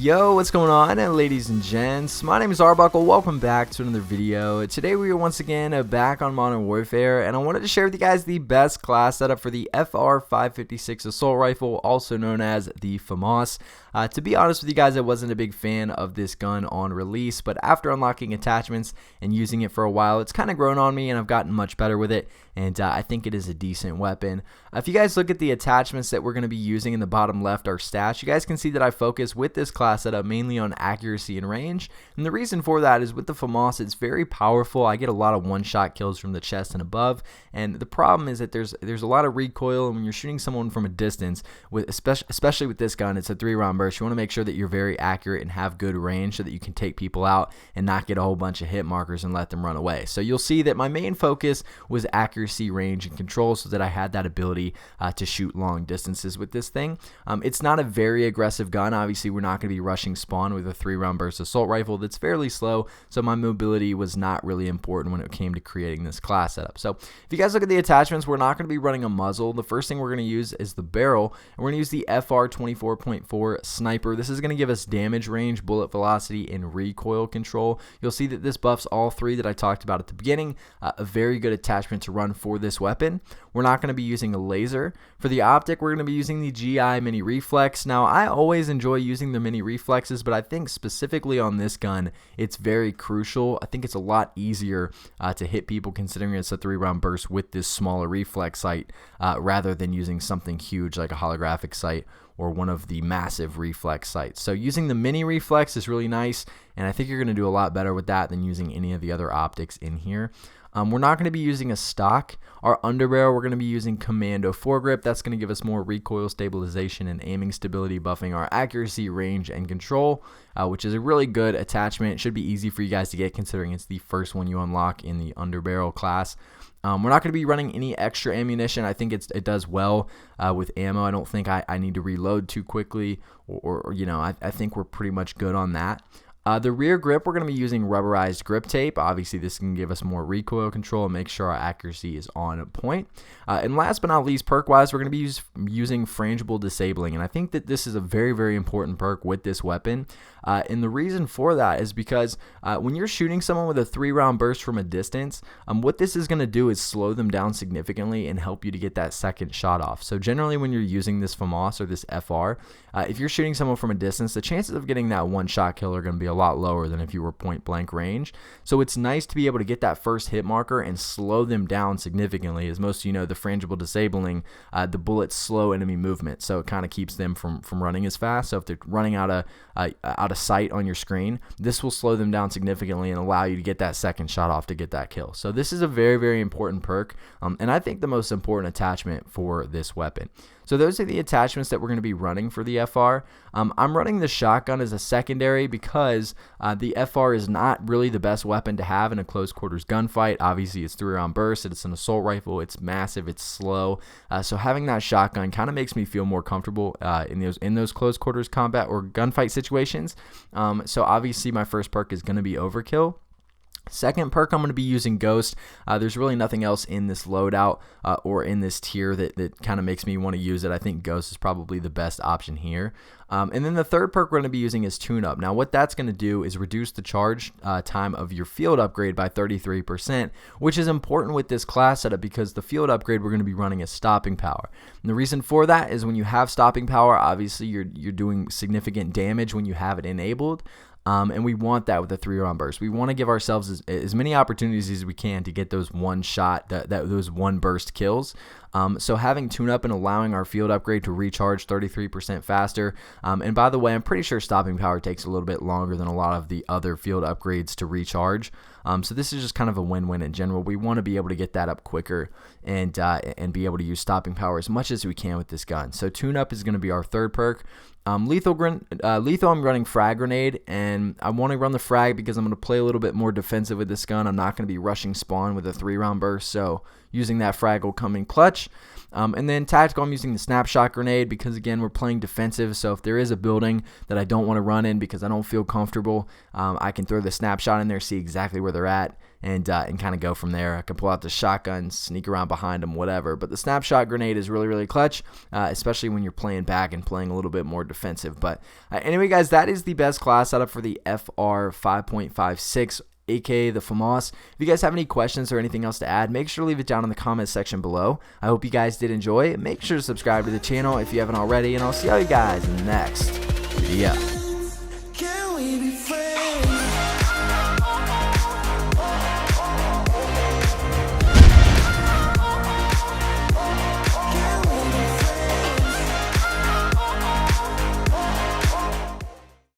Yo, what's going on, ladies and gents? My name is Arbuckle. Welcome back to another video. Today we are once again back on Modern Warfare, and I wanted to share with you guys the best class setup for the FR556 assault rifle, also known as the FAMAS. To be honest with you guys, I wasn't a big fan of this gun on release, but after unlocking attachments and using it for a while, it's kind of grown on me and I've gotten much better with it, and I think it is a decent weapon. If you guys look at the attachments that we're going to be using in the bottom left, our stats, you guys can see that I focus with this class setup mainly on accuracy and range, and the reason for that is with the FAMAS, it's very powerful. I get a lot of one-shot kills from the chest and above, and the problem is that there's a lot of recoil, and when you're shooting someone from a distance, with especially with this gun, it's a 3-round burst. You want to make sure that you're very accurate and have good range so that you can take people out and not get a whole bunch of hit markers and let them run away. So you'll see that my main focus was accuracy, range, and control, so that I had that ability to shoot long distances with this thing. It's not a very aggressive gun. Obviously, we're not going to be rushing spawn with a 3-round burst assault rifle that's fairly slow, so my mobility was not really important when it came to creating this class setup. So if you guys look at the attachments, we're not going to be running a muzzle. The first thing we're going to use is the barrel, and we're going to use the FR24.4 sniper. This is going to give us damage range, bullet velocity, and recoil control. You'll see that this buffs all three that I talked about at the beginning. A very good attachment to run for this weapon. We're not going to be using a laser. For the optic, we're going to be using the GI mini reflex. Now, I always enjoy using the mini reflexes, but I think specifically on this gun, it's very crucial. I think it's a lot easier to hit people considering it's a 3-round burst with this smaller reflex sight rather than using something huge like a holographic sight or one of the massive reflex sights. So using the mini reflex is really nice, and I think you're going to do a lot better with that than using any of the other optics in here. We're not going to be using a stock. Our underbarrel, we're going to be using commando foregrip. That's going to give us more recoil stabilization and aiming stability, buffing our accuracy, range, and control, which is a really good attachment. It should be easy for you guys to get considering it's the first one you unlock in the underbarrel class. We're not going to be running any extra ammunition. I think it does well with ammo. I don't think I need to reload too quickly, or you know, I think we're pretty much good on that. The rear grip, we're going to be using rubberized grip tape. Obviously, this can give us more recoil control and make sure our accuracy is on point. And last but not least, perk-wise, we're going to be using frangible disabling. And I think that this is a very, very important perk with this weapon. And the reason for that is because when you're shooting someone with a 3-round burst from a distance, what this is going to do is slow them down significantly and help you to get that second shot off. So generally, when you're using this FAMAS or this FR, if you're shooting someone from a distance, the chances of getting that one-shot kill are going to be a lot lower than if you were point blank range. So it's nice to be able to get that first hit marker and slow them down significantly. As most of you know, the frangible disabling, the bullets slow enemy movement, so it kind of keeps them from running as fast. So if they're running out of sight on your screen, this will slow them down significantly and allow you to get that second shot off to get that kill. So this is a very, very important perk, and I think the most important attachment for this weapon. So those are the attachments that we're going to be running for the FR. I'm running the shotgun as a secondary because the FR is not really the best weapon to have in a close quarters gunfight. Obviously, it's 3-round burst. It's an assault rifle. It's massive. It's slow. So having that shotgun kind of makes me feel more comfortable in those close quarters combat or gunfight situations. So obviously, my first perk is going to be overkill. Second perk, I'm going to be using Ghost. There's really nothing else in this loadout or in this tier that kind of makes me want to use it. I think Ghost is probably the best option here. And then the third perk we're going to be using is Tune Up. Now what that's going to do is reduce the charge time of your field upgrade by 33%, which is important with this class setup because the field upgrade we're going to be running is stopping power. And the reason for that is when you have stopping power, obviously you're doing significant damage when you have it enabled. And we want that with a 3-round burst. We want to give ourselves as many opportunities as we can to get those one shot, those one burst kills. So having tune up and allowing our field upgrade to recharge 33% faster. And by the way, I'm pretty sure stopping power takes a little bit longer than a lot of the other field upgrades to recharge. So this is just kind of a win-win in general. We want to be able to get that up quicker and be able to use stopping power as much as we can with this gun. So tune up is going to be our third perk. Lethal, I'm running frag grenade, and I want to run the frag because I'm going to play a little bit more defensive with this gun. I'm not going to be rushing spawn with a 3-round burst, so using that fraggle coming clutch. And then tactical, I'm using the snapshot grenade because, again, we're playing defensive. So if there is a building that I don't want to run in because I don't feel comfortable, I can throw the snapshot in there, see exactly where they're at, and kind of go from there. I can pull out the shotgun, sneak around behind them, whatever. But the snapshot grenade is really, really clutch, especially when you're playing back and playing a little bit more defensive. But anyway, guys, that is the best class setup for the FR 5.56. aka the FAMAS. If you guys have any questions or anything else to add, make sure to leave it down in the comments section below. I hope you guys did enjoy it. Make sure to subscribe to the channel if you haven't already, and I'll see all you guys in the next video.